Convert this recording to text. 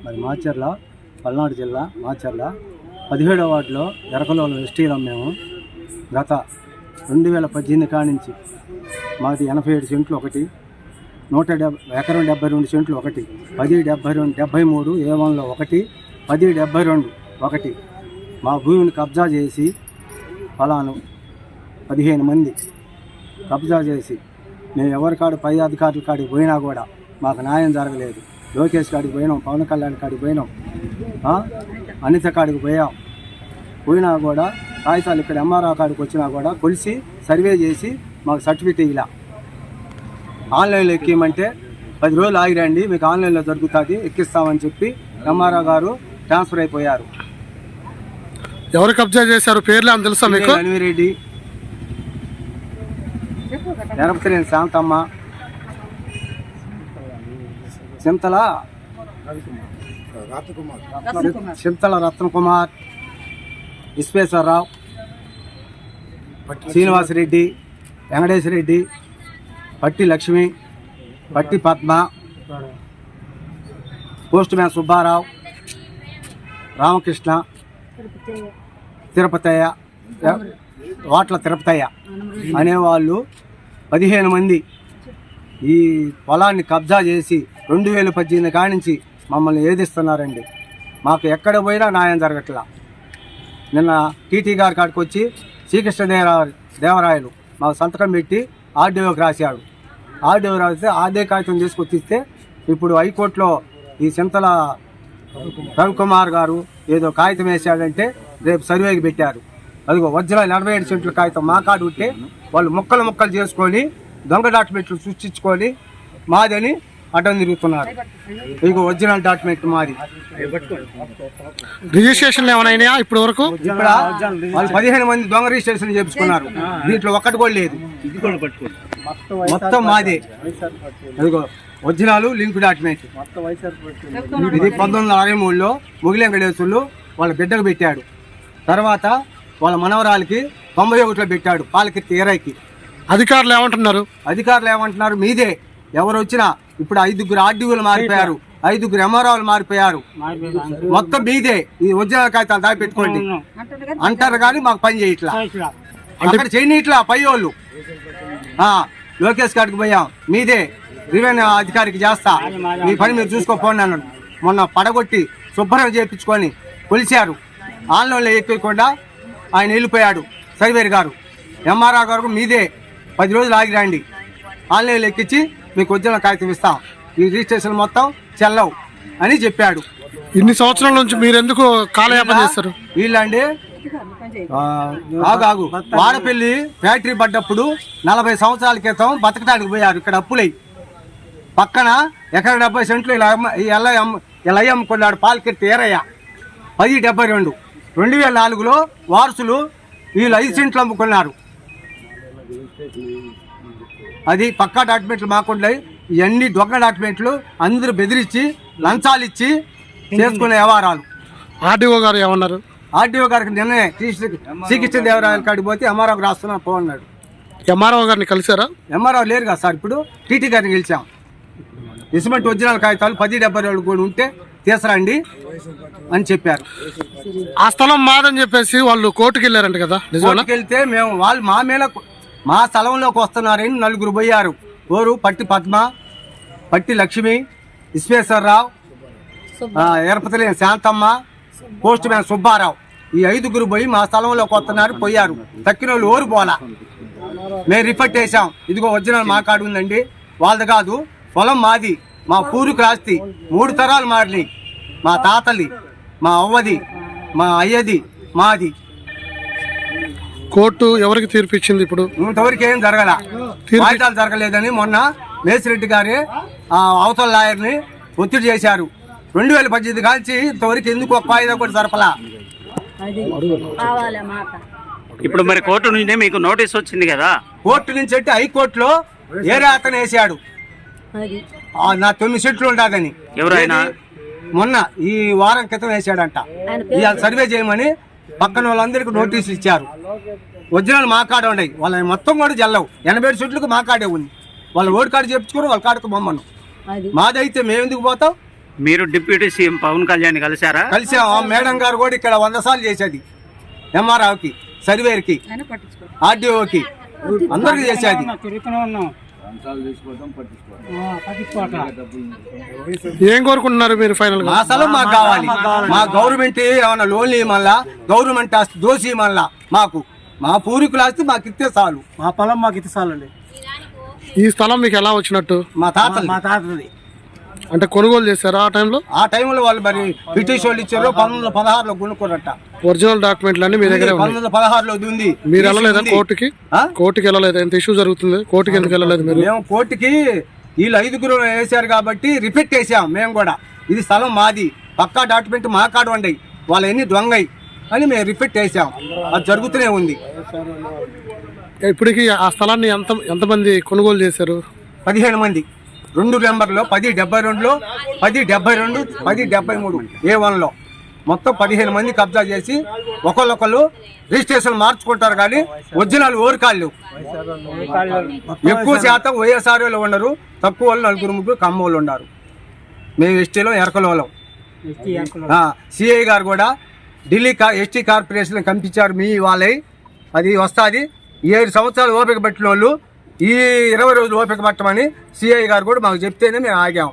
మరి మాచర్ల, పల్నాడు జిల్లా మాచర్ల 17వ వార్డులో ఎరకలోలు ఎస్టీలం. మేము గత 2018 కానించి మాది 87 సెంట్లు ఒకటి, 170 సెంట్లు ఒకటి, 1073 A1లో ఒకటి, 1072 ఒకటి మా భూమిని కబ్జా చేసి ఫలాను 15 మంది కబ్జా చేసి మేము ఎవరి కాడు పై అధికారుల కాడికి పోయినా కూడా మాకు న్యాయం జరగలేదు. లోకేష్ కాడికి పోయినాం, పవన్ కళ్యాణ్ కాడికి పోయినాం, అనిత కాడికి పోయినా కూడా కాగితాలు ఇక్కడ ఎంఆర్ఓ కాడికి వచ్చినా కూడా కొలిసి సర్వే చేసి మాకు సర్టిఫికేట్ ఇలా ఆన్లైన్లో ఎక్కిమంటే 10 రోజులు ఆగిరండి, మీకు ఆన్లైన్లో దొరుకుతుంది, ఎక్కిస్తామని చెప్పి ఎంఆర్ఓ గారు ట్రాన్స్ఫర్ అయిపోయారు. ఎవరు కబ్జా చేశారు? పేర్లు అని తెలుసా మీకు? అనివిరెడ్డి, ఎరపతిరేని శాంతమ్మ, చింతల రత్నకుమార్, విశ్వేశ్వరరావు, శ్రీనివాసరెడ్డి, వెంకటేశ్వరరెడ్డి, పట్టి లక్ష్మి, పట్టి పద్మ, పోస్ట్ మ్యాన్ సుబ్బారావు, రామకృష్ణ, తిరుపతయ్య, వాట్ల తిరుపతయ్య అనేవాళ్ళు 15 మంది ఈ పొలాన్ని కబ్జా చేసి 2018 కానించి మమ్మల్ని ఏదిస్తున్నారండి. మాకు ఎక్కడ పోయినా న్యాయం జరగట్లా. నిన్న టీటీ గారి కాడికి వచ్చి శ్రీకృష్ణదేవరాయలు మాకు సంతకం పెట్టి ఆర్డీఓకి రాశాడు. ఆర్డీఓ రాస్తే ఆర్డీ కాగితం తీసుకొచ్చి ఇస్తే ఇప్పుడు హైకోర్టులో ఈ చింతల రవికుమార్ గారు ఏదో కాగితం వేసాడంటే రేపు సర్వేకి పెట్టారు. అదిగో ఒరిజినల్ 47 సెంట్ల కాగితం మా కాడు ఉంటే వాళ్ళు ముక్కలు చేసుకొని దొంగ డాక్యుమెంట్లు సృష్టించుకొని మాదని అడ్డం తిరుగుతున్నారు. ఇదిగో ఒరిజినల్ డాక్యుమెంట్ మాది. రిజిస్ట్రేషన్ ఏమైనా ఇప్పుడు వరకు? ఇక్కడ వాళ్ళు 15 మంది దొంగ రిజిస్ట్రేషన్ చేయించుకున్నారు. దీంట్లో ఒక్కటి కూడా లేదు, మొత్తం మాదే. అదిగో ఒరిజినల్ లింక్ డాక్యుమెంట్. ఇది 1963లో ముగిలి వెంకటేశ్వర్లు వాళ్ళ బిడ్డకు పెట్టాడు. తర్వాత వాళ్ళ మనవరాలకి 91లో పెట్టాడు, పాలకెత్తి 20కి. అధికారులు ఏమంటున్నారు? మీదే ఎవరు వచ్చినా. ఇప్పుడు 5 ఆర్డీఓలు మారిపోయారు, 5 ఎంఆర్ఓలు మారిపోయారు, మొత్తం మీదే. ఈ ఒరిజినల్ కాగితాలు దాచి పెట్టుకోండి అంటారు కానీ మాకు పని చేయట్లా. అక్కడ చేయనిట్లా పై వాళ్ళు. లోకేష్ గారికి పోయాం, మీదే రెవెన్యూ అధికారికి చేస్తా, మీ పని మీరు చూసుకోపోండి అన్నాడు. మొన్న పడగొట్టి శుభ్రం చేయించుకొని కొలిచారు. ఆన్లైన్లో ఎక్కకుండా ఆయన వెళ్ళిపోయాడు. సర్వేర్ గారు, ఎంఆర్ఓ గారు మీదే 10 రోజులు ఆగిరండి, ఆన్లైన్లో ఎక్కించి మీకు ఒరిజినల్ కాగితం ఇస్తాం, ఈ రిజిస్ట్రేషన్ మొత్తం చెల్లవు అని చెప్పాడు. ఇన్ని సంవత్సరాల నుంచి మీరు ఎందుకు కాలయాపన చేస్తారు? వీళ్ళండి ఆగాగు వాడపల్లి ఫ్యాక్టరీ పడ్డప్పుడు 40 సంవత్సరాల క్రితం బతకటానికి పోయారు. ఇక్కడ అప్పులై పక్కన ఎకర 70 సెంట్లు ఇలా అమ్ముకున్నాడు. పాలకెత్తి 1072 2004లో వారసులు వీళ్ళు 5 సెంట్లు అమ్ముకున్నారు. అది పక్కా డాక్యుమెంట్లు మాకుంటాయి. ఇవన్నీ దొంగ డాక్యుమెంట్లు, అందరూ బెదిరించి లంచాలు ఇచ్చి చేసుకునే వ్యవహారాలు. ఆర్డీఓ గారు ఏమన్నారు? ఆర్డీఓ గారికి నిన్నే శ్రీకృష్ణదేవరాయల కాడికి పోతే ఎంఆర్ఓకి రాస్తున్నా పో అన్నాడు. ఎంఆర్ఓ గారిని కలిసారా? ఎంఆర్ఓ లేరు కదా సార్. ఇప్పుడు టీటీ గారిని గెలిచాం. ఇసుమంటి ఒరిజినల్ కాగితాలు 1072 కూడా ఉంటే తీసుకురండి అని చెప్పారు. ఆ స్థలం మాదని చెప్పేసి వాళ్ళు కోర్టుకు వెళ్ళారంట కదా, కోర్టుకు వెళ్తే మేము వాళ్ళు మా స్థలంలోకి వస్తున్నారని 4 పోయారు. ఓరు పట్టి పద్మ, పట్టి లక్ష్మి, విశ్వేశ్వరరావు, ఎరపతిలేని శాంతమ్మ, పోస్ట్ మ్యాన్ సుబ్బారావు, ఈ 5 పోయి మా స్థలంలోకి వస్తున్నారు. పోయారు. తక్కిన వాళ్ళు ఓరు పోలా. మేము రిపోర్ట్ చేసాం, ఇదిగో ఒరిజినల్ మా కాడు ఉందండి, వాళ్ళది కాదు, పొలం మాది, మా పూరుకు రాస్తి 3 తరాలు మారినాయి. మా తాతది, మా అవ్వది, మా అయ్యది, మాది. కోర్టు ఎవరికి తీర్పు ఇచ్చింది? ఇప్పుడు ఇంతవరకు ఏం జరగల, వాయిదాలు జరగలేదని మొన్న మేసిరెడ్డి గారి అవతల లాయర్ని ఒత్తిడి చేశారు. 2018 కాల్చి ఇంతవరకు ఎందుకు ఒక వాయిదా కూడా జరపలా. ఇప్పుడు మరి కోర్టు నుంచి మీకు నోటీస్ వచ్చింది కదా? కోర్టు నుంచి అంటే హైకోర్టులో ఏరే అతను వేసాడు నా 9 సెంట్లు ఉండదని. ఎవరైనా మొన్న ఈ వారం క్రితం వేసాడంట. ఇవాళ సర్వే చేయమని పక్కన వాళ్ళందరికీ నోటీసులు ఇచ్చారు. ఒరిజినల్ మా కాడ ఉన్నాయి, వాళ్ళ మొత్తం కూడా జల్లవు. 87 సెంట్లకు మా కాడే ఉంది. వాళ్ళ ఓడి కాడ చెప్పుకోరు, వాళ్ళ కాడకు బొమ్మను. మాదైతే మేము ఎందుకు పోతాం? మీరు డిప్యూటీ సీఎం పవన్ కళ్యాణ్ కలిశారా? కలిసాం. మేడం గారు కూడా ఇక్కడ 100 సార్లు చేసేది. ఎంఆర్ఓకి, సర్వేర్కి, ఆర్డీఓకి అందరికి చేసేది. ఏం కోరుకుంటున్నారు మీరు ఫైనల్ గా? మా స్థలం మాకు కావాలి. మా గవర్నమెంట్ ఏమన్నా లోన్లు ఇవ్వమల్లా, గవర్నమెంట్ ఆస్తి దోసి ఇవ్వమల్లా. మాకు మా పూర్వీకుల ఆస్తి మాకు ఇస్తే చాలు. మా పొలం మాకు ఇస్తే చాలండి. ఈ స్థలం మీకు ఎలా వచ్చినట్టు? మా తాతది. అంటే కొనుగోలు చేశారా ఆ టైంలో? ఆ టైంలో వాళ్ళు మరి బ్రిటిష్ వాళ్ళు ఇచ్చారు. 1916లో కొనుక్కోరట. ఒరిజినల్ డాక్యుమెంట్లు అన్ని మీ దగ్గర ఉన్నాయి. 1916లో ఉంది. మీరు వెళ్ళలేదా కోర్టుకి? కోర్టుకి వెళ్ళలేదా? ఎంత ఇష్యూ జరుగుతుంది, కోర్టుకి ఎందుకు వెళ్ళలేదు మీరు? మేము కోర్టుకి వీళ్ళు 5గురు వేసారు కాబట్టి రిపీట్ వేసాం. మేము కూడా ఇది స్థలం మాది, పక్కా డాక్యుమెంట్ మా కాడ ఉండయి, వాళ్ళ ఎన్ని దొంగయి అని మేము రిపీట్ వేసాం. అది జరుగుతూనే ఉంది. ఇప్పటికి ఆ స్థలాన్ని ఎంతమంది కొనుగోలు చేశారు? 15 మంది. 2 నెంబర్లో 1072లో 1072 1073 A1లో మొత్తం 15 మంది కబ్జా చేసి ఒకళ్ళొకళ్ళు రిజిస్ట్రేషన్ మార్చుకుంటారు. కానీ ఒరిజినల్ ఓరికాళ్ళు ఎక్కువ శాతం వైఎస్ఆర్ఓలో ఉండరు. తక్కువ వాళ్ళు 4-3 కమ్మోళ్ళు ఉన్నారు. మేము ఎస్టీలో ఎరకలోలం. సిఐ గారు కూడా ఢిల్లీ ఎస్టీ కార్పొరేషన్ పంపించారు. మీ వాళ్ళై అది వస్తుంది. 7 సంవత్సరాలు ఓపిక పట్టిన వాళ్ళు ఈ 20 రోజులు ఓపిక పట్టమని సిఐ గారు కూడా మాకు చెప్తేనే మేము ఆగాం.